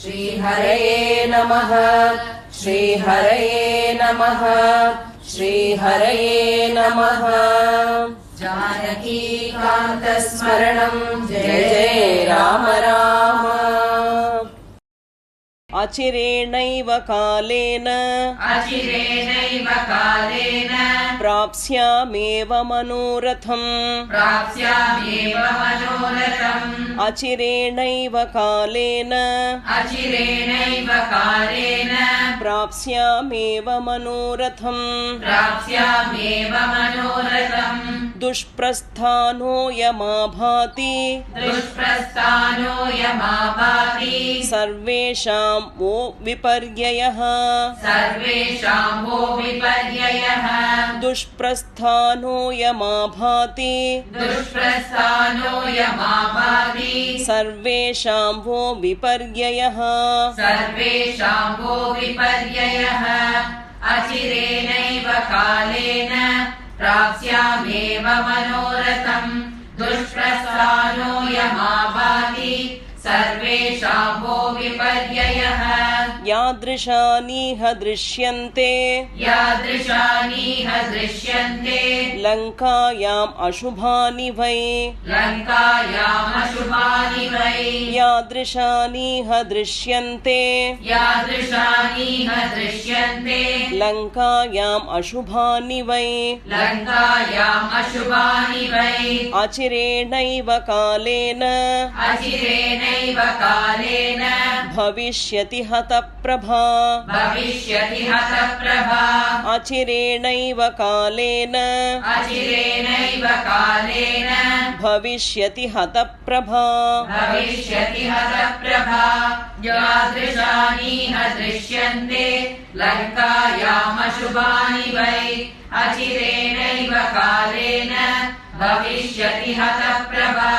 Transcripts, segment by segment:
श्रीहरये नमः श्रीहरये नमः श्रीहरये नमः। जानकीकान्तस्मरणं जय जय राम राम। अचिरेणैव कालेन प्राप्स्यामेव मनोरथम् अचिरेणैव कालेन प्राप्स्यामेव मनोरथम् दुष्प्रस्थानो यमाभाति सर्वेषां वो विपर्ययः दुष्प्रस्थानो यमाभाति सर्वेषां वो विपर्ययः अचिरेणैव कालेन प्राप्स्यामेव मनोरथम् दुष्प्रस्थानो यमाभाति सर्वेषां वो विपर्ययः यादृशानीह दृश्यन्ते लङ्कायाम् अशुभानि वै यादृशानीह दृश्यन्ते लङ्कायाम् अशुभानि वै अचिरेणैव कालेन भविष्यति हतप्रभा अचिरेणैव कालेन भविष्यति हतप्रभा यादृशानीह दृश्यन्ते लङ्कायामशुभानि वै अचिरेणैव कालेन भविष्यति हतप्रभा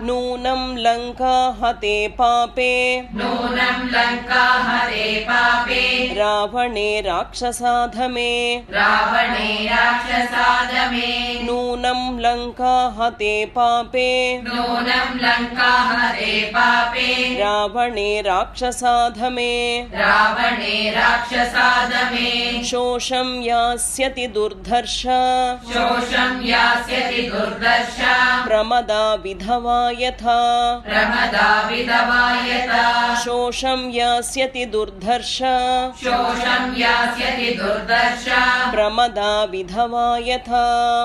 नूनं लङ्का हते पापे रावणे राक्षसाधमे नूनं लङ्का हते पापे रावणे राक्षसाधमे शोषं यास्यति दुर्धर्ष प्रमदा विधवा यथा शोषं यास्यति दुर्धर्ष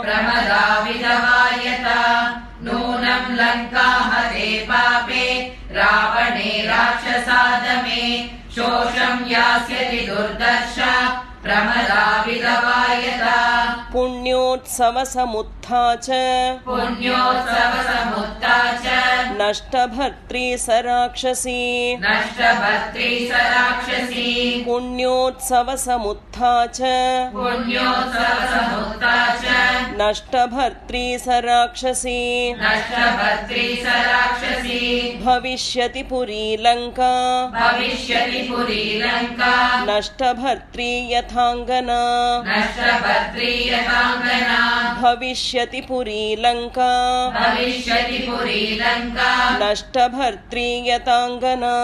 प्रमदा विधवा यथा नूनं लङ्का हते पापे रावणे राक्षसाधमे शोषं यास्यति दुर्दर्श प्रमदा विधवा यथा पुण्योत्सवसमुत्था च नष्टभर्त्री स राक्षसी पुण्योत्सवसमुत्था च नष्टभर्त्री स राक्षसी भविष्यति पुरी लङ्का नष्टभर्त्री यथाङ्गना भविष्यति पुरी लङ्का नष्टभर्त्री यथाङ्गना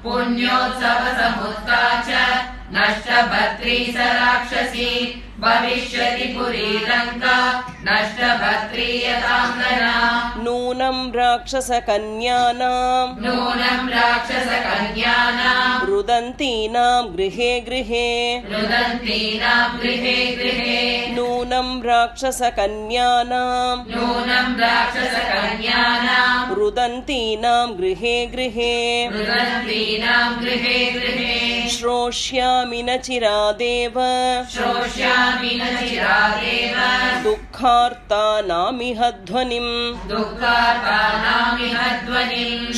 पुण्योत्सवसमुत्था च नष्टभर्त्री स राक्षसी भविष्यति पुरी लङ्का नष्टभर्त्री यथाङ्गना नूनं राक्षसकन्यानां रुदन्तीनां गृहे गृहे नूनं राक्षसकन्यानां रुदन्तीनां गृहे गृहे श्रोष्यामि न चिरादेव दुःखार्तानामिह ध्वनिम्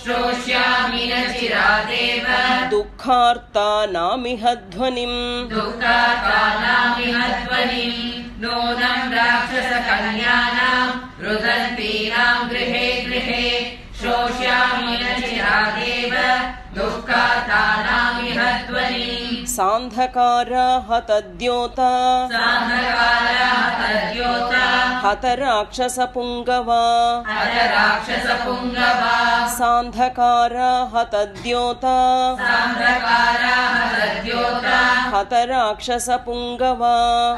श्रोष्यामि न चिरादेव दुःखार्तानामिह ध्वनिम् नूनं राक्षसकन्यानां रुदन्तीनां गृहे गृहे श्रोष्यामि न चिरादेव दुःख समुत्थानामिह ध्वनिम् सान्धकारा हतद्योता सान्धकारा हतद्योता हतराक्षसपुङ्गवा हतराक्षसपुङ्गवा सान्धकारा हतद्योता सान्धकारा हतद्योता हतराक्षसपुङ्गवा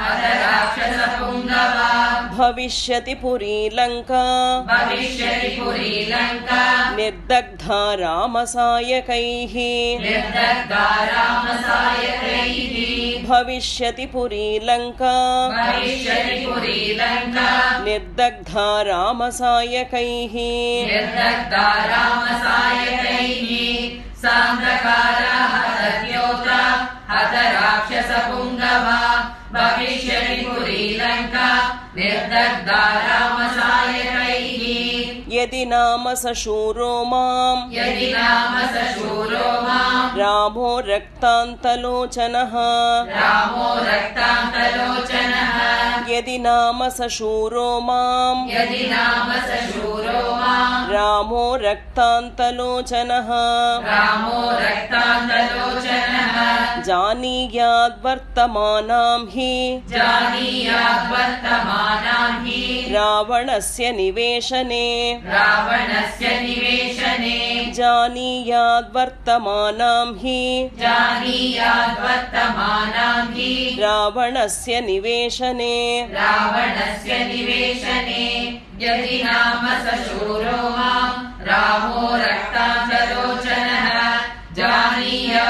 हतराक्षसपुङ्गवा भविष्यति पुरी लङ्का भविष्यति पुरी लङ्का निर्दग्धा रामसायकैः निर्दग्धा रामसायकैः भविष्यति पुरी लङ्का भविष्यति पुरी लङ्का निर्दग्धा रामसायकैः निर्दग्धा रामसायकैः सान्धकारा हतद्योता हतराक्षसपुङ्गवा भविष्यति पुरी लङ्का निर्दग्धा रामसायकैः यदि नाम सशूरो माम् यदि नाम सशूरो माम् रामो रक्तान्तलोचनः रामो रक्तान्तलोचनः यदि नाम सशूरो माम् यदि नाम सशूरो माम् रामो रक्तान्तलोचनः रामो रक्तान्तलोचनः जानीयाद्वर्तमानां हि जानीयाद्वर्तमानां हि रावणस्य निवेशने रावणस्य निवेशने जानीयाद्वर्तमानां हि जानीयाद्वर्तमानां हि रावणस्य निवेशने रावणस्य निवेशने यदि नाम सशूरो माम् रामो रक्तान्तलोचनः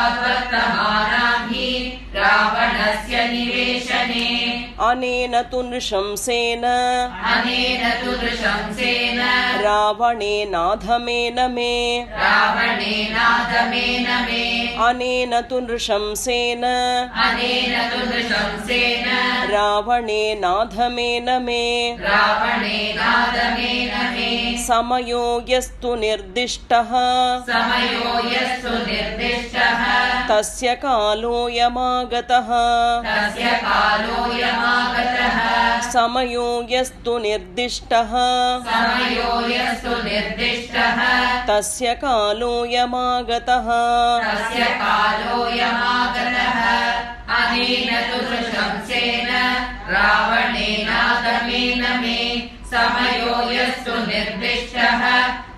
जानीयाद्वर्तमानां हि रावणस्य निवेशने अनेन तु नृशंसेन अनेन तु नृशंसेन रावणेनाधमेन मे रावणेनाधमेन मे अनेन तु नृशंसेन अनेन तु नृशंसेन रावणेनाधमेन मे रावणेनाधमेन मे समयो यस्तु निर्दिष्टः समयो यस्तु निर्दिष्टः तस्य कालोऽयमागतः तस्य कालोऽयमागतः समयो यस्तु निर्दिष्टः समयो यस्तु निर्दिष्टः तस्य कालोऽयमागतः तस्य कालोऽयमागतः अनेन तु नृशंसेन रावणेनागमेन मे समयो यस्तु निर्दिष्टः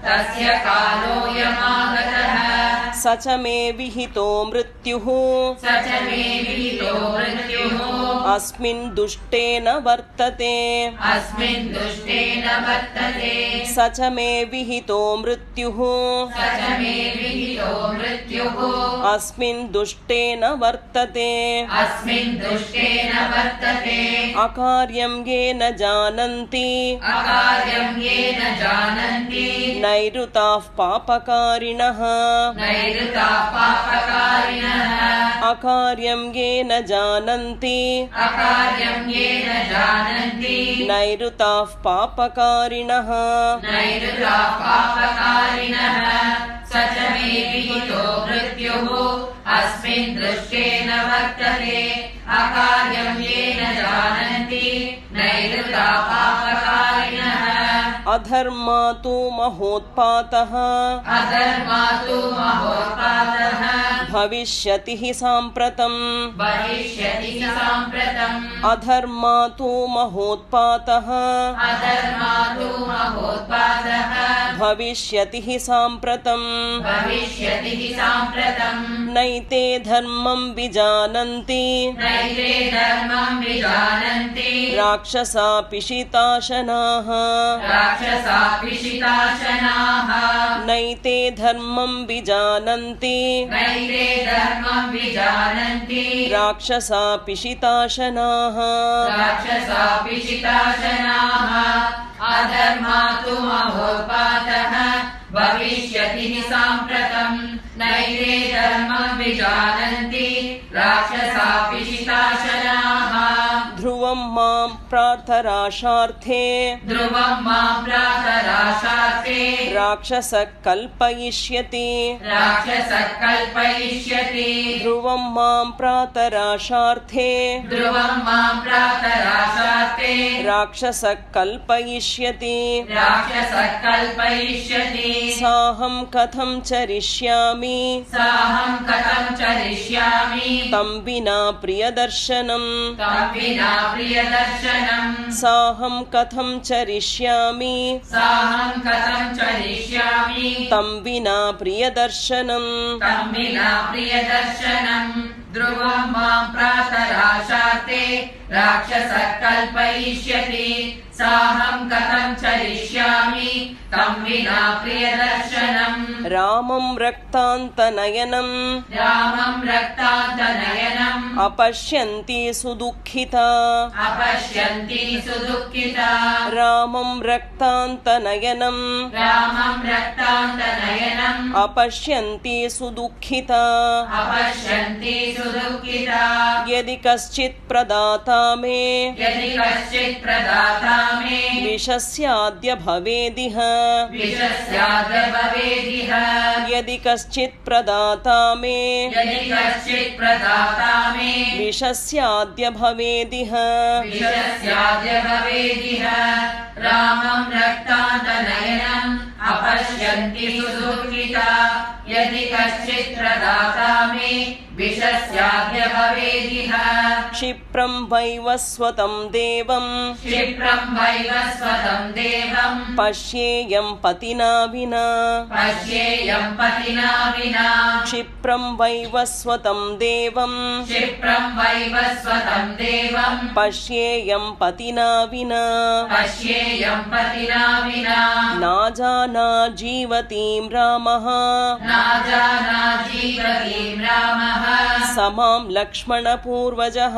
तस्य कालोऽयमागतः स च मे विहितो मृत्युः स च मे विहितो मृत्युः अस्मिन् दुष्टेन वर्तते अस्मिन् दुष्टेन वर्तते स च मे विहितो मृत्युः स च मे विहितो मृत्युः अस्मिन् दुष्टेन वर्तते अस्मिन् दुष्टेन वर्तते अकार्यं येन जानन्ति अकार्यं येन जानन्ति नैऋताः पापकारिणः नैऋता पापकारिणः अकार्यं येन जानन्ति अकार्यं येन जानन्ति नैऋताः पापकारिणः नैऋता पापकारिणः स च मे विहितो मृत्युः अस्मिन् दृष्टेन वर्तते अकार्यं येन जानन्ति नैऋता पापकारिणः अधर्मा तु महोत्पातः अधर्मा तु महोत्पातः भविष्यति हि साम्प्रतम् भविष्यति साम्प्रतम् अधर्मा तु महोत्पातः अधर्मा तु महोत्पातः भविष्यति हि साम्प्रतम् भविष्यति साम्प्रतम् नैते धर्मं विजानन्ति नैते धर्मं विजानन्ति राक्षसा पिशिताशनाः राक्षसा पिशिताशनाः नैते धर्मं विजानन्ति नैते धर्मं विजानन्ति राक्षसा पिशिताशनाः राक्षसा पिशिताशनाः अधर्मा तु महोत्पातः भविष्यति साम्प्रतम् नैते धर्मं विजानन्ति राक्षसा पिशिताशनाः ध्रुवं मां प्रार्थराशार्थे ध्रुवं मां प्रातराशार्थे राक्षसः कल्पयिष्यति ध्रुवं मां प्रातराशार्थे राक्षसः कल्पयिष्यति साहं कथं चरिष्यामि तं विना प्रियदर्शनम् साहं कथं चरिष्यामि तं विना प्रियदर्शनम् ध्रुवं मां प्रातराशार्थे राक्षसः कल्पयिष्यति साहं कथं चरिष्यामि तं विना प्रियदर्शनम् रामं रक्तान्तनयनम् अपश्यन्ति सुदुःखिता रामं रक्तान्तनयनम् अपश्यन्ति सुदुःखिता यदि कश्चित् प्रदाता मे विषस्याद्य भवेदिह यदि कश्चित् प्रदाता मे विषस्याद्य भवेदिह रामं रक्तान्तनयनम् अपश्यन्ति सुदुःखिता यदि कश्चित् प्रदाता मे विषस्याद्य भवेदिह क्षिप्रं वैवस्वतं देवम् पश्येयं पतिना विना क्षिप्रं वैवस्वतं देवम् पश्येयं पतिना विना नाजाना जीवतीं रामः समां लक्ष्मणपूर्वजः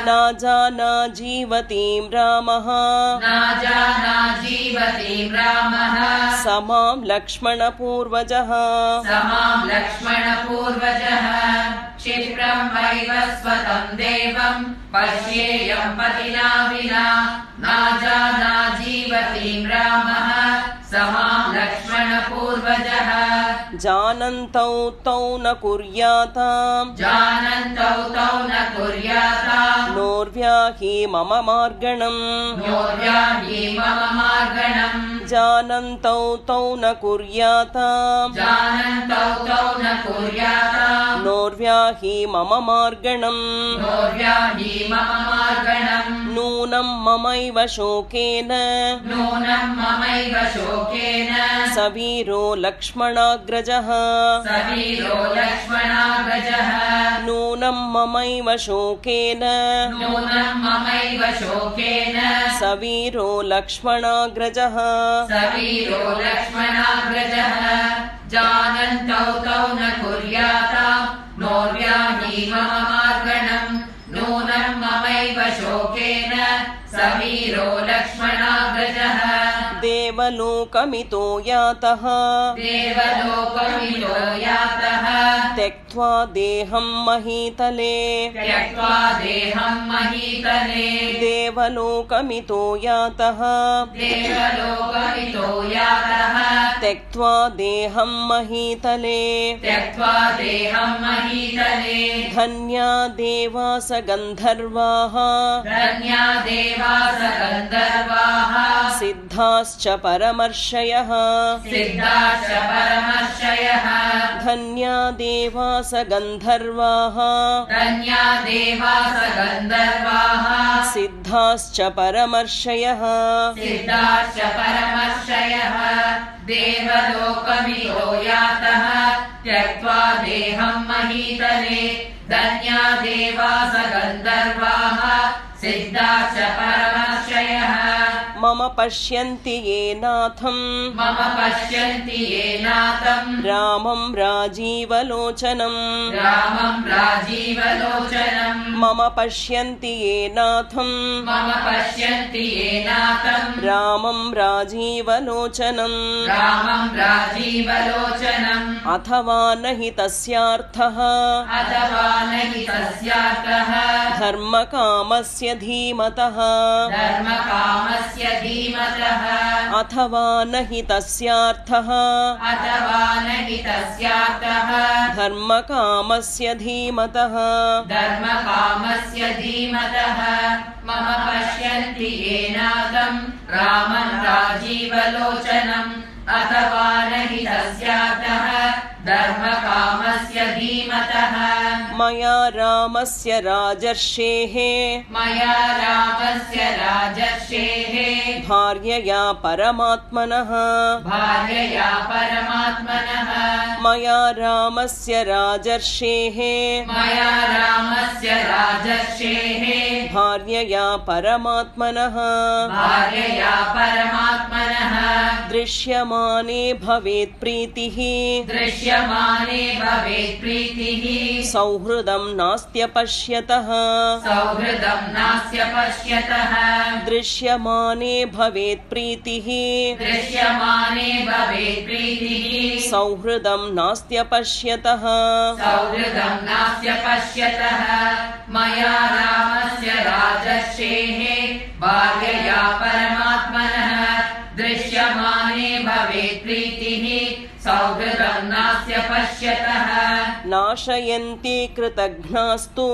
नाजाना जीवतीं रामः समां लक्ष्मणपूर्वजः क्षिप्रं वैवस्वतं देवं पश्येयं पतिना विना नाजाना जीवतीं रामः समां लक्ष्मणपूर्वजः जानन्तौ तौ न कुर्याताम् नोर्व्याहि मम मार्गणम् जानन्तौ तौ न कुर्याताम् नोर्व्याहि मम मार्गणम् नूनं ममैव शोकेन सवीरो लक्ष्मणाग्रजः नूनं ममैव शोकेन सवीरो लक्ष्मणाग्रजः जानन्तौ तौ न कुर्याताम् नोर्व्याहि मम मार्गणम् नूनं ममैव शोकेन सवीरो लक्ष्मणाग्रजः देवलोकमितो यातः त्यक्त्वा देहं महीतले देवलोकमितो यातः त्यक्त्वा देहं महीतले धन्या देवास गन्धर्वाः सिद्धाश्च परमर्षयः धन्या देवास गन्धर्वाः सिद्धाश्च परमर्षयः देवलोकमितो यातः त्यक्त्वा देहं महीतले धन्या देवास गन्धर्वाः सिद्धाश्च परमर्षयः मम पश्यन्ति ये नाथम् रामं राजीवलोचनम् मम पश्यन्ति ये नाथम् रामं राजीवलोचनम् अथवा न हि तस्यार्थः धर्मकामस्य धीमतः अथवा न हि तस्यार्थः अथवा न हि तस्यार्थः धर्मकामस्य धीमतः धर्मकामस्य धीमतः मम पश्यन्ति येनादं रामं राजीवलोचनम् अथवा न हि तस्यार्थः धर्मकामस्य धीमतः मया रामस्य राजर्षेः मया रामस्य राजर्षेः भार्यया परमात्मनः भार्यया परमात्मनः मया रामस्य राजर्षेः मया रामस्य राजर्षेः भार्यया परमात्मनः भार्यया परमात्मनः दृश्यमाने भवेत् प्रीतिः दृश्यमाने भवेत् प्रीतिः सौहृदं नास्त्यपश्यतः सौहृदं नास्य पश्यतः दृश्यमाने भवेत् प्रीतिः दृश्यमाने भवेत् प्रीतिः सौहृदं नास्त्यपश्यतः सौहृदं नास्य पश्यतः मया रामस्य राजर्षेः भार्यया परमात्मनः दृश्यमाने भवेत् प्रीतिः सौहृदं नास्य पश्यतः नाशयन्ति कृतघ्नास्तु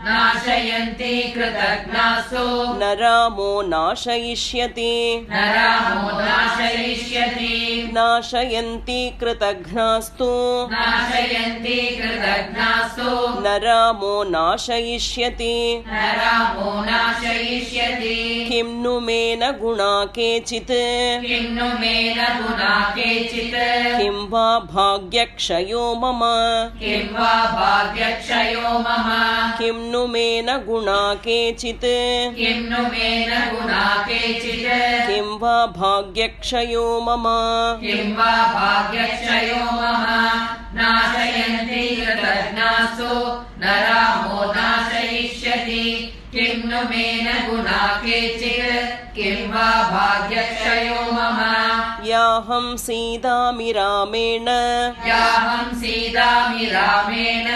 नाशयन्ति कृतघ्नासु न रामो नाशयिष्यति न रामो नाशयिष्यति नाशयन्ति कृतघ्नास्तु नाशयन्ति कृतघ्नासु न रामो नाशयिष्यति न रामो नाशयिष्यति किं नु मे न गुणा केचित् किं नु मे न गुणा केचित् किं वा भाग्यक्षयो मम किं वा भाग्यक्षयो मम किं नु मे न गुणा केचित् किं नु मे न गुणा केचित् किं वा भाग्यक्षयो मम किं वा भाग्यक्षयो मम नाशयन्ति कृतघ्नासु न रामो नाशयिष्यति किं नु मे न गुणा केचित् किं वा भाग्यक्षयो मम याहं सीदामि रामेण याहं सीदामि रामेण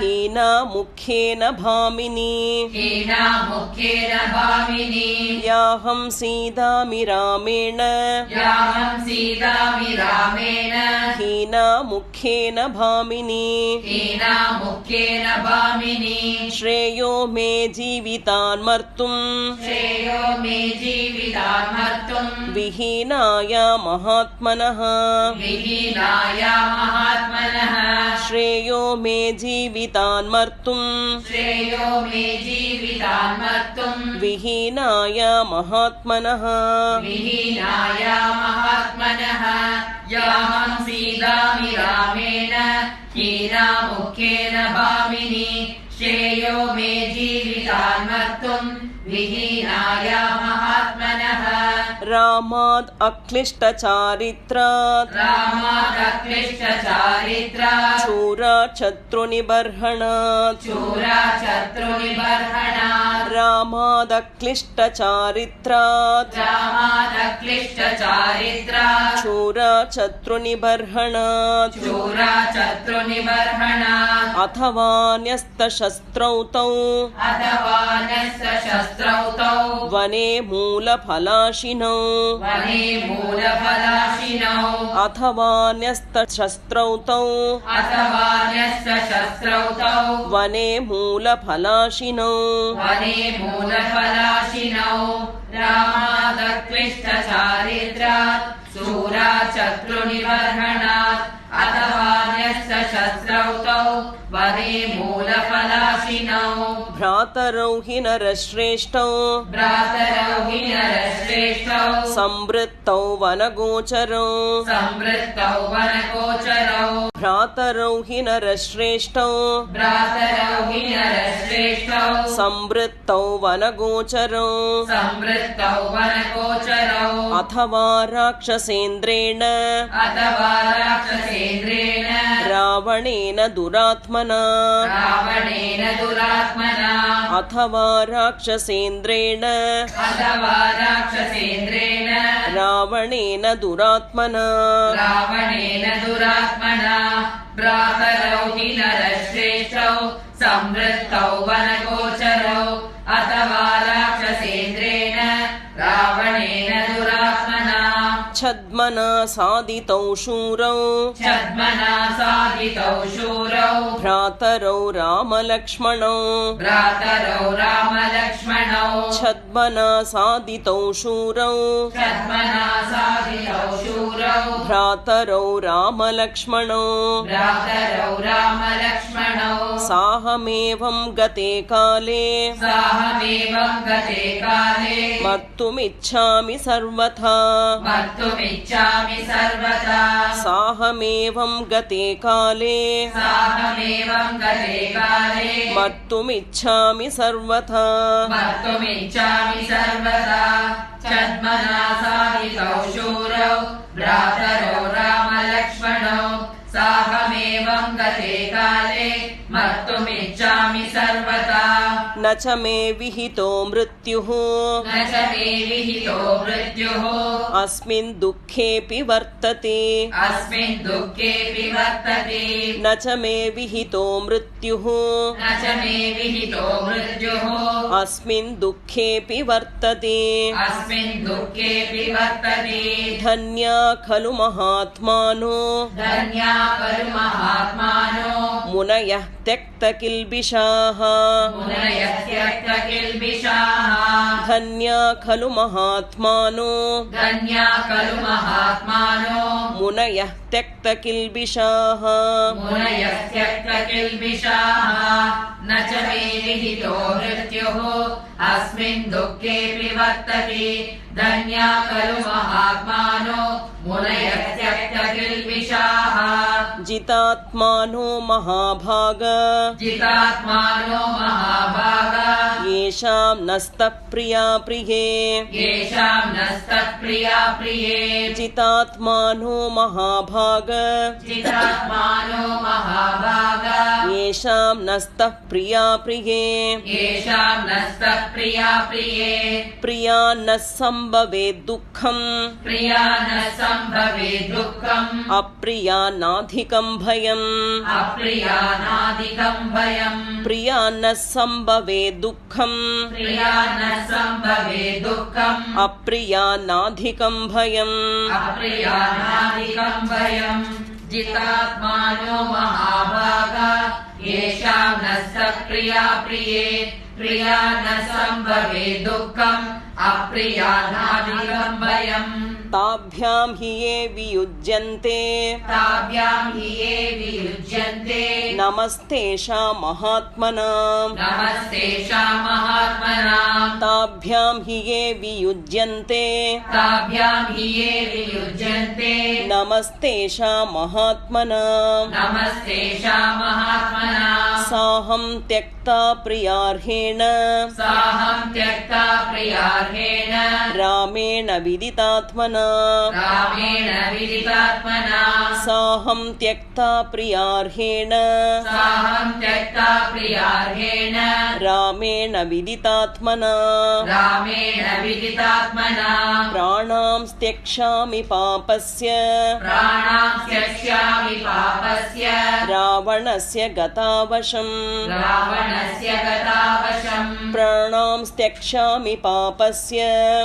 हीना मुख्येन भामिनी हीना मुख्येन भामिनी याहं सीदामि रामेण याहं सीदामि रामेण हीना मुख्येन भामिनी हीना मुख्येन भामिनी श्रेयो मे जीवितान्मर्तुं श्रेयो मे जीवितान्मर्तुं विहीनाय महात्मनः विहीनाय महात्मनः श्रेयो मे जीवितान्मर्तुं श्रेयो मे जीवितान्मर्तुं विहीनाय महात्मनः विहीनाय महात्मनः याहं सीदामि रामेण हीना मुख्येन भामिनी श्रेयो मे जीवितान्मर्तुं विहीनाय महात्मनः रामाद् अक्लिष्टचारित्रात् रामादक्लिष्टचारित्रात् शूराशत्रुनिबर्हणात् शूराशत्रुनिबर्हणात् रामाद् अक्लिष्टचारित्रात् रामादक्लिष्टचारित्रात् शूराशत्रुनिबर्हणात् शूराशत्रुनिबर्हणात् अथवा न्यस्तशस्त्रौ तौ अथवा शस्त्रौ तौ वने मूलफलाशिनौ वने मूलफलाशिनौ अथवा न्यस्तशस्त्रौ तौ अथवा शस्त्रौ तौ वने मूलफलाशिनौ वने मूलफलाशिनौ रामादक्लिष्टचारित्रात् शूराशत्रुनिबर्हणात् अथवा शस्त्रौ तौ वने मूलफलाशिनौ भ्रातरौ हि नरश्रेष्ठौ भ्रातरौ हि नरश्रेष्ठौ संवृत्तौ वनगोचरौ संवृत्तौ वनगोचरौ भ्रातरौ हि नरश्रेष्ठौ भ्रातरौ हि नरश्रेष्ठौ संवृत्तौ वनगोचरौ संवृत्तौ वनगोचरौ अथवा राक्षसेन्द्रेण अथवा राक्षसेन्द्रेण रावणेन दुरात्मना रावणेन दुरात्मना अथवा राक्षसेन्द्रेण अथवा राक्षसेन्द्रेण रावणेन दुरात्मना रावणेन दुरात्मना भ्रातरौ हि नरश्रेष्ठौ संवृत्तौ वनगोचरौ अथवा राक्षसेन्द्रेण रावणेन दुरात्मना छद्मना साधितौ शूरौ छद्मना साधितौ शूरौ भ्रातरौ रामलक्ष्मणौ भ्रातरौ रामलक्ष्मणौ छद्मना साधितौ शूरौ छद्मना साधितौ शूरौ भ्रातरौ रामलक्ष्मणौ भ्रातरौ रामलक्ष्मणौ साहमेवं गते काले साहमेवं गते काले मर्तुमिच्छामि सर्वथा मर्तुमिच्छामि सर्वथा साहमेवं गते काले साहमेवं गते काले मर्तुमिच्छामि सर्वथा मर्तुमिच्छामि सर्वदा छद्मना साधितौ शूरौ भ्रातरौ रामलक्ष्मणौ साहमेवं गते काले मर्तुमिच्छामि सर्वदा न च मे विहितो मृत्युः न च मे विहितो मृत्युः अस्मिन् दुःखेऽपि वर्तते अस्मिन् दुःखेऽपि वर्तते न च मे विहितो मृत्युः न च मे विहितो मृत्युः अस्मिन् दुःखेऽपि वर्तते अस्मिन् दुःखेऽपि वर्तते धन्या खलु महात्मानो धन्या खलु महात्मानो मुनयः त्यक्तकिल्बिषाः मुनयः त्यक्तकिल्बिषाः धन्या खलु महात्मानो धन्या खलु महात्मानो मुनयः त्यक्तकिल्बिषाः मुनयः त्यक्तकिल्बिषाः न च मे विहितो मृत्युः अस्मिन् दुःखेऽपि वर्तते धन्या खलु महात्मानो मुनयः त्यक्तकिल्बिषाः जितात्मानो महाभाग जितात्मानो महाभागा येषां नस्तप्रिया प्रिये येषां नस्तप्रिया प्रिये जितात्मानो महाभाग जितात्मानो महाभागा येषां नस्तः प्रिया प्रिये येषां नस्तप्रिया प्रिये प्रिया न संभवेत् दुःखम् प्रिया न संभवेत् दुःखम् अप्रिया नाधिकं भयम् अप्रियानादिकं भयम् प्रिया न संभवेत् दुःखम् प्रिया न संभवेत् दुःखम् अप्रिया नाधिकं भयम् अप्रियानादिकं भयम् जितात्मानो महाभागा येषां नस्तप्रिया प्रिये प्रिया न संभवेत् दुःखम् अप्रियानादिकं भयम् ताभ्यां हि ये वियुज्यन्ते ताभ्यां हि ये वियुज्यन्ते नमस्तेषां महात्मनां नमस्तेषां महात्मनां ताभ्यां हि ये वियुज्यन्ते ताभ्यां हि ये वियुज्यन्ते नमस्तेषां महात्मनां नमस्तेषां महात्मनां साहं त्यक्ता प्रियार्हेण साहं त्यक्ता प्रियार्हेण रामेण विदितात्मना रामेण विदितात्मना साहं त्यक्ता प्रियार्हेण साहं त्यक्ता प्रियार्हेण रामेण विदितात्मना रामेण विदितात्मना प्राणां त्यक्ष्यामि पापस्य प्राणां त्यक्ष्यामि पापस्य रावणस्य गतावशम् रावणस्य गतावशम् प्राणां त्यक्ष्यामि पापस्य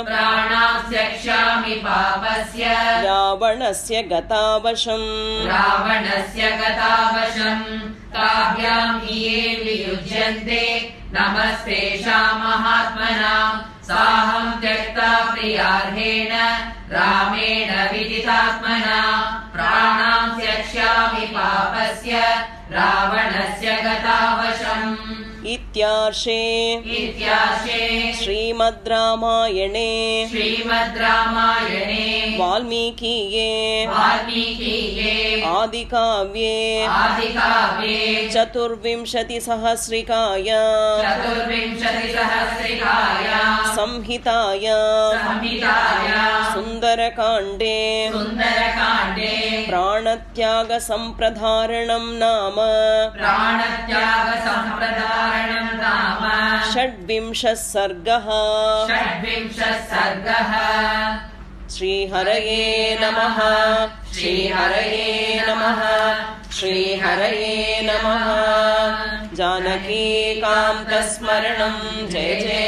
प्राणां त्यक्ष्यामि पापस्य रावणस्य गतावशम् रावणस्य गतावशम् ताभ्यां हि ये वियुज्यन्ते नमस्तेषां महात्मनां साहं त्यक्ता प्रियार्हेण रामेण विदितात्मना प्राणां त्यक्ष्यामि पापस्य रावणस्य गतावशम् इत्यार्षे श्रीमद् रामायणे वाल्मीकिये आदिकाव्ये चतुर्विंशतिसहस्रिकायां संहितायां सुन्दरकाण्डे प्राणत्यागसम्प्रधारणं नाम षड्विंशः सर्गः श्रीहरये नमः श्रीहरये नमः श्रीहरये नमः जानकीकान्तस्मरणं जय जय